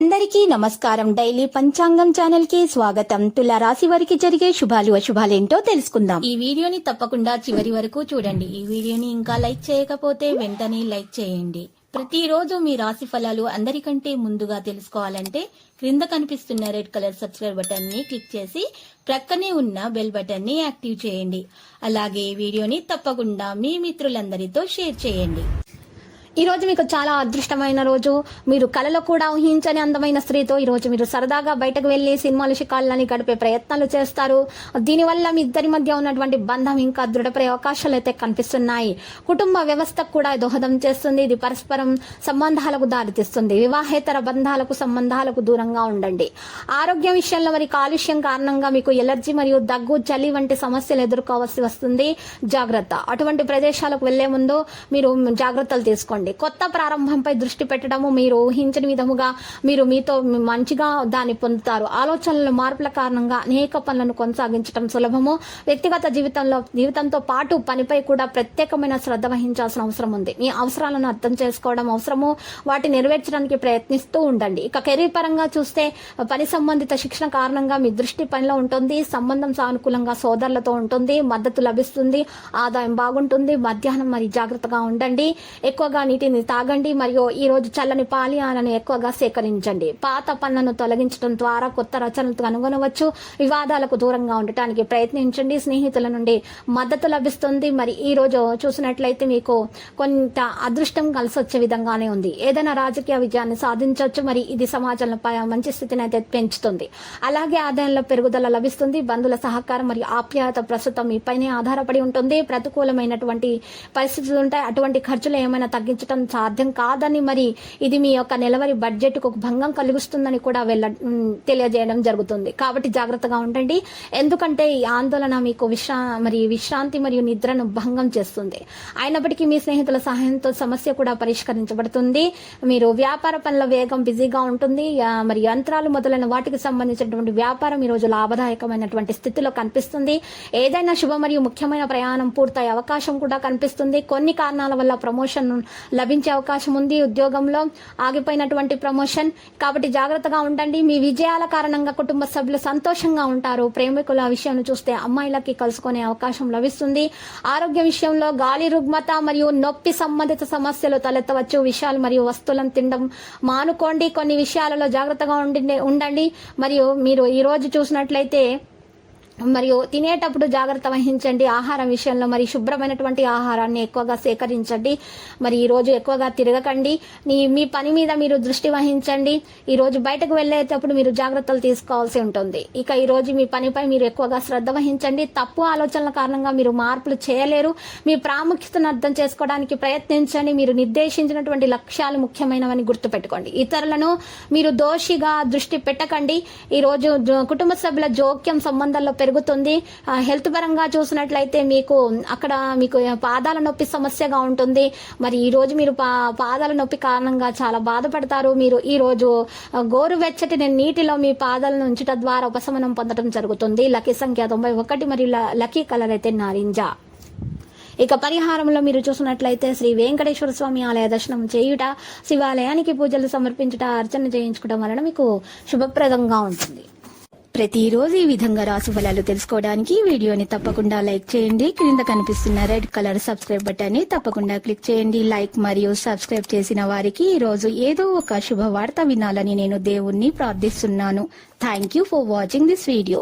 అందరికీ నమస్కారం. డైలీ పంచాంగం ఛానల్ కి స్వాగతం. తుల రాశి వారికి జరిగే శుభాలు అశుభాలేంటో తెలుసుకుందాం. ఈ వీడియోని తప్పకుండా చివరి వరకు చూడండి. ఈ వీడియోని ఇంకా లైక్ చేయకపోతే వెంటనే లైక్ చేయండి. ప్రతిరోజు మీ రాశి ఫలాలు అందరికంటే ముందుగా తెలుసుకోవాలంటే క్రింద కనిపిస్తున్న రెడ్ కలర్ సబ్స్క్రైబ్ బటన్ ని క్లిక్ చేసి ప్రక్కనే ఉన్న బెల్ బటన్ ని యాక్టివ్ చేయండి. అలాగే వీడియోని తప్పకుండా మీ మిత్రులందరితో షేర్ చేయండి. ఈ రోజు మీకు చాలా అదృష్టమైన రోజు. మీరు కలలో కూడా ఊహించని అందమైన స్త్రీతో ఈ రోజు మీరు సరదాగా బయటకు వెళ్లి సినిమాలు షికాళ్ళని గడిపే ప్రయత్నాలు చేస్తారు. దీనివల్ల మీ ఇద్దరి మధ్య ఉన్నటువంటి బంధం ఇంకా దృఢపడే అవకాశాలు అయితే కనిపిస్తున్నాయి. కుటుంబ వ్యవస్థకు కూడా దోహదం చేస్తుంది. ఇది పరస్పరం సంబంధాలకు దారితీస్తుంది. వివాహేతర బంధాలకు సంబంధాలకు దూరంగా ఉండండి. ఆరోగ్యం విషయంలో మరి కాలుష్యం కారణంగా మీకు ఎలర్జీ మరియు దగ్గు, చలి వంటి సమస్యలు ఎదుర్కోవాల్సి వస్తుంది. జాగ్రత్త. అటువంటి ప్రదేశాలకు వెళ్లే ముందు మీరు జాగ్రత్తలు తీసుకోండి. కొత్త ప్రారంభంపై దృష్టి పెట్టడము మీరు ఊహించని విధముగా మీరు మీతో మంచిగా దాన్ని పొందుతారు. ఆలోచనల మార్పుల కారణంగా అనేక పనులను కొనసాగించడం సులభము. వ్యక్తిగత జీవితంతో పాటు పనిపై కూడా ప్రత్యేకమైన శ్రద్ధ వహించాల్సిన అవసరం ఉంది. మీ అవసరాలను అర్థం చేసుకోవడం అవసరము. వాటిని నెరవేర్చడానికి ప్రయత్నిస్తూ ఉండండి. ఇక కెరీర్ పరంగా చూస్తే పని సంబంధిత శిక్షణ కారణంగా మీ దృష్టి పనిలో ఉంటుంది. సంబంధం సానుకూలంగా సోదరులతో ఉంటుంది. మద్దతు లభిస్తుంది. ఆదాయం బాగుంటుంది. మధ్యాహ్నం మరి జాగ్రత్తగా ఉండండి. ఎక్కువగా నీటిని తాగండి. మరియు ఈ రోజు చల్లని పానీయాలను ఎక్కువగా సేకరించండి. పాత పనులను తొలగించడం ద్వారా కొత్త రచనలు కనుగొనవచ్చు. వివాదాలకు దూరంగా ఉండటానికి ప్రయత్నించండి. స్నేహితుల నుండి మద్దతు లభిస్తుంది. మరి ఈ రోజు చూసినట్లయితే మీకు కొంత అదృష్టం కలిసి వచ్చే విధంగానే ఉంది. ఏదైనా రాజకీయ విజయాన్ని సాధించవచ్చు. మరి ఇది సమాజంలో మంచి స్థితిని అయితే పెంచుతుంది. అలాగే ఆదాయంలో పెరుగుదల లభిస్తుంది. బంధువుల సహకారం మరియు ఆప్యాయత ప్రస్తుతం మీపైనే ఆధారపడి ఉంటుంది. ప్రతికూలమైనటువంటి పరిస్థితులు ఉంటాయి. అటువంటి ఖర్చులు ఏమైనా తగ్గించడం సాధ్యం కాదని, మరి ఇది మీ యొక్క నెలవారీ బడ్జెట్ కు భంగం కలిగిస్తుందని కూడా తెలియజేయడం జరుగుతుంది. కాబట్టి జాగ్రత్తగా ఉండండి. ఎందుకంటే ఈ ఆందోళన మీకు విశ్రాంతి మరియు నిద్రను భంగం చేస్తుంది. అయినప్పటికీ మీ స్నేహితుల సహాయంతో సమస్య కూడా పరిష్కరించబడుతుంది. మీరు వ్యాపార పనుల వేగం బిజీగా ఉంటుంది. మరి యంత్రాలు మొదలైన వాటికి సంబంధించినటువంటి వ్యాపారం ఈ రోజు లాభదాయకమైనటువంటి స్థితిలో కనిపిస్తుంది. ఏదైనా శుభ మరియు ముఖ్యమైన ప్రయాణం పూర్తయ్యే అవకాశం కూడా కనిపిస్తుంది. కొన్ని కారణాల వల్ల ప్రమోషన్ లభించే అవకాశం ఉంది. ఉద్యోగంలో ఆగిపోయినటువంటి ప్రమోషన్. కాబట్టి జాగ్రత్తగా ఉండండి. మీ విజయాల కారణంగా కుటుంబ సభ్యులు సంతోషంగా ఉంటారు. ప్రేమికుల విషయాన్ని చూస్తే అమ్మాయిలకి కలుసుకునే అవకాశం లభిస్తుంది. ఆరోగ్య విషయంలో గాలి రుగ్మత మరియు నొప్పి సంబంధిత సమస్యలు తలెత్తవచ్చు. విషయాలు మరియు వస్తువులను తినడం మానుకోండి. కొన్ని విషయాలలో జాగ్రత్తగా ఉండండి. మరియు మీరు ఈ రోజు చూసినట్లయితే మరియు తినేటప్పుడు జాగ్రత్త వహించండి. ఆహారం విషయంలో మరి శుభ్రమైనటువంటి ఆహారాన్ని ఎక్కువగా సేకరించండి. మరి ఈ రోజు ఎక్కువగా తిరగకండి. మీ పని మీద మీరు దృష్టి వహించండి. ఈ రోజు బయటకు వెళ్లేటప్పుడు మీరు జాగ్రత్తలు తీసుకోవాల్సి ఉంటుంది. ఇక ఈ రోజు మీ పనిపై మీరు ఎక్కువగా శ్రద్ధ వహించండి. తప్పు ఆలోచనల కారణంగా మీరు మార్పులు చేయలేరు. మీ ప్రాముఖ్యతను అర్థం చేసుకోవడానికి ప్రయత్నించండి. మీరు నిర్దేశించినటువంటి లక్ష్యాలు ముఖ్యమైనవని గుర్తుపెట్టుకోండి. ఇతరులను మీరు దోషిగా దృష్టి పెట్టకండి. ఈ రోజు కుటుంబ సభ్యుల జోక్యం సంబంధాల్లో పెరుగుతుంది. హెల్త్ పరంగా చూసినట్లయితే మీకు పాదాల నొప్పి సమస్యగా ఉంటుంది. మరి ఈ రోజు మీరు పాదాల నొప్పి కారణంగా చాలా బాధపడతారు. మీరు ఈ రోజు గోరువెచ్చటి నీటిలో మీ పాదాలను ఉంచడం ద్వారా ఉపశమనం పొందడం జరుగుతుంది. లక్కీ సంఖ్య 91 మరియు లక్కీ కలర్ అయితే నారింజ. ఇక పరిహారంలో మీరు చూసినట్లయితే శ్రీ వెంకటేశ్వర స్వామి ఆలయ దర్శనం చేయుట, శివాలయానికి పూజలు సమర్పించుట, అర్చన చేయించుకోవడం వలన మీకు శుభప్రదంగా ఉంటుంది. ప్రతిరోజు ఈ విధంగా రాశి ఫలాలు తెలుసుకోవడానికి వీడియోని తప్పకుండా లైక్ చేయండి. క్రింద కనిపిస్తున్న రెడ్ కలర్ సబ్స్క్రైబ్ బటన్ ని తప్పకుండా క్లిక్ చేయండి. లైక్ మరియు సబ్స్క్రైబ్ చేసిన వారికి ఈ రోజు ఏదో ఒక శుభవార్త వినాలని నేను దేవుణ్ణి ప్రార్థిస్తున్నాను. Thank you for watching this video.